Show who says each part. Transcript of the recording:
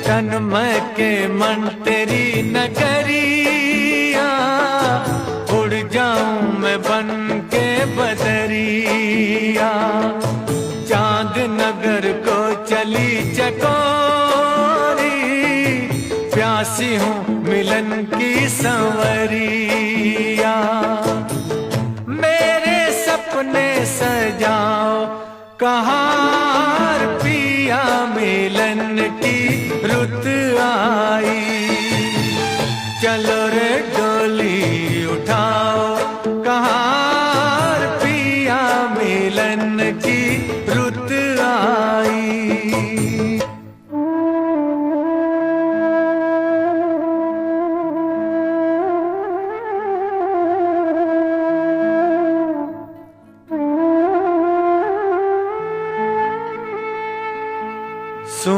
Speaker 1: तन मैं के मन तेरी नगरिया, उड़ जाऊं मैं बन के बदरिया। चांद नगर को चली चकोरी, प्यासी हूँ मिलन की संवरिया। मेरे सपने सजाओ कहार पिया, मिलन की रुत आई। चलो रे डोली उठाओ कहार पिया, मिलन की रुत आई। सो